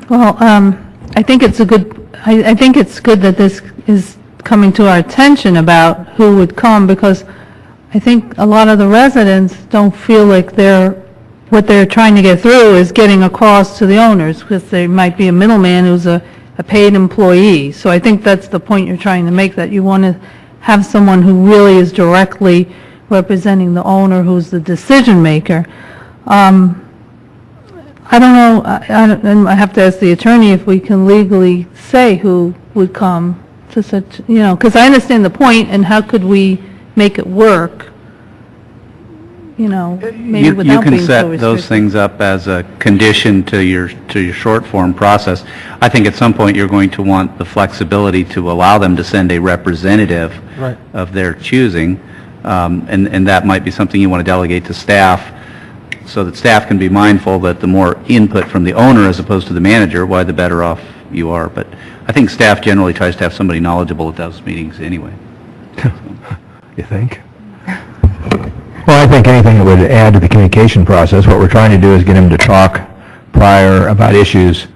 Well, I think it's I think it's good that this is coming to our attention about who would come, because I think a lot of the residents don't feel like what they're trying to get through is getting across to the owners, because there might be a middleman who's a paid employee. So I think that's the point you're trying to make, that you want to have someone who really is directly representing the owner, who's the decision maker. I don't know, I have to ask the attorney if we can legally say who would come to such, because I understand the point, and how could we make it work, maybe without being so restricted. You can set those things up as a condition to your short form process. I think at some point you're going to want the flexibility to allow them to send a representative of their choosing, and that might be something you want to delegate to staff, so that staff can be mindful that the more input from the owner as opposed to the manager, why the better off you are. But I think staff generally tries to have somebody knowledgeable at those meetings anyway. You think? Well, I think anything that would add to the communication process, what we're trying to do is get them to talk prior about issues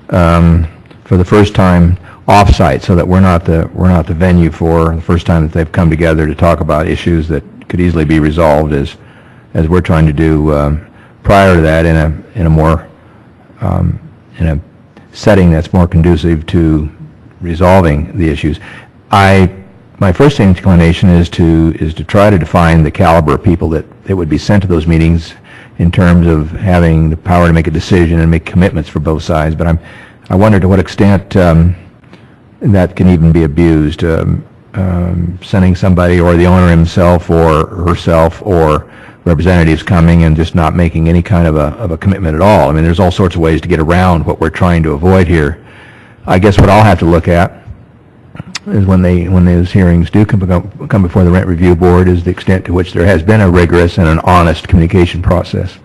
for the first time off-site, so that we're not the venue for the first time that they've come together to talk about issues that could easily be resolved as we're trying to do prior to that in a setting that's more conducive to resolving the issues. My first inclination is to try to define the caliber of people that would be sent to those meetings in terms of having the power to make a decision and make commitments for both sides. But I wonder to what extent that can even be abused. Sending somebody, or the owner himself or herself, or representatives coming and just not making any kind of a commitment at all. I mean, there's all sorts of ways to get around what we're trying to avoid here. I guess what I'll have to look at is when those hearings do come before the Rent Review Board, is the extent to which there has been a rigorous and an honest communication process.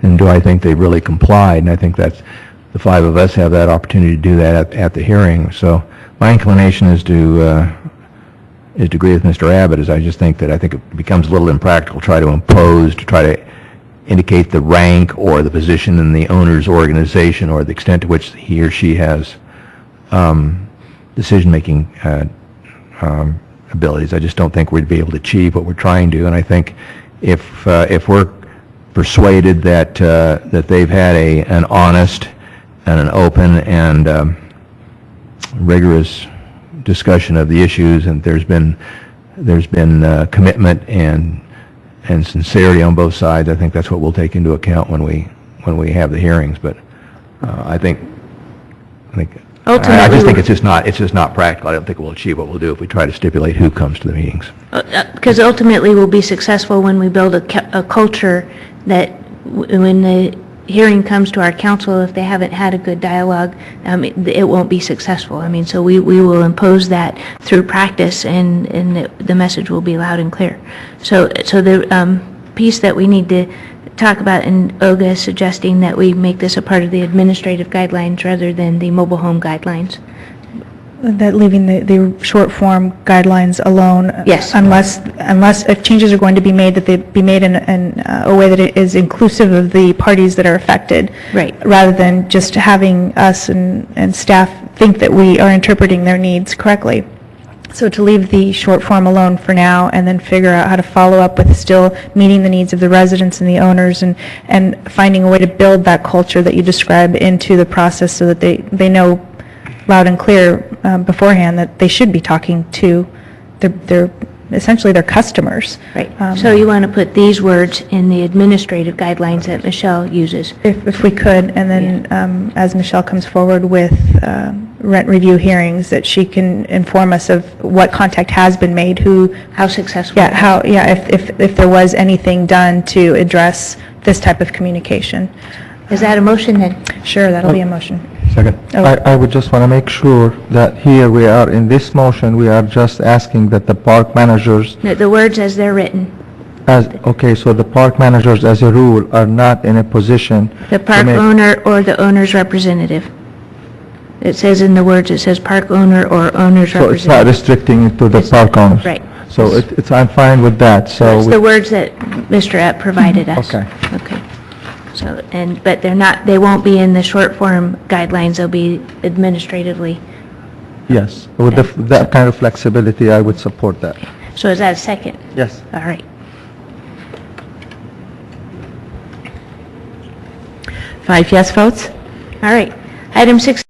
And do I think they've really complied? And I think that's the five of us have that opportunity to do that at the hearing. So my inclination is to agree with Mr. Abbott, is I just think it becomes a little impractical to try to indicate the rank or the position in the owner's organization, or the extent to which he or she has decision-making abilities. I just don't think we'd be able to achieve what we're trying to. And I think if we're persuaded that they've had an honest and an open and rigorous discussion of the issues, and there's been commitment and sincerity on both sides, I think that's what we'll take into account when we have the hearings. But I think I just think it's just not practical. I don't think we'll achieve what we'll do if we try to stipulate who comes to the meetings. Because ultimately we'll be successful when we build a culture that when the hearing comes to our council, if they haven't had a good dialogue, it won't be successful. I mean, so we will impose that through practice, and the message will be loud and clear. So the piece that we need to talk about, and Olga is suggesting that we make this a part of the administrative guidelines rather than the mobile home guidelines. That leaving the short form guidelines alone. Yes. Unless if changes are going to be made, that they be made in a way that it is inclusive of the parties that are affected. Right. Rather than just having us and staff think that we are interpreting their needs correctly. So to leave the short form alone for now, and then figure out how to follow up with still meeting the needs of the residents and the owners, and finding a way to build that culture that you describe into the process, so that they know loud and clear beforehand that they should be talking to their essentially their customers. Right. So you want to put these words in the administrative guidelines that Michelle uses. If we could, and then as Michelle comes forward with rent review hearings, that she can inform us of what contact has been made, how successful. Yeah, if there was anything done to address this type of communication. Is that a motion then? Sure, that'll be a motion. Second. Oh. I would just want to make sure that here we are in this motion, we are just asking that the park managers, No, the words as they're written. so the park managers as a rule are not in a position The park owner or the owner's representative. It says in the words, it says park owner or owner's so it's not representative. restricting it to the park owners. Right. So I'm fine with that. So It's the words that Mr. Epp provided us. Okay. Okay. So, but they won't be in the short form guidelines, they'll be administratively. Yes, with that kind of flexibility, I would support that. So is that a second? Yes. All right. 5 yes votes? All right. Item 6.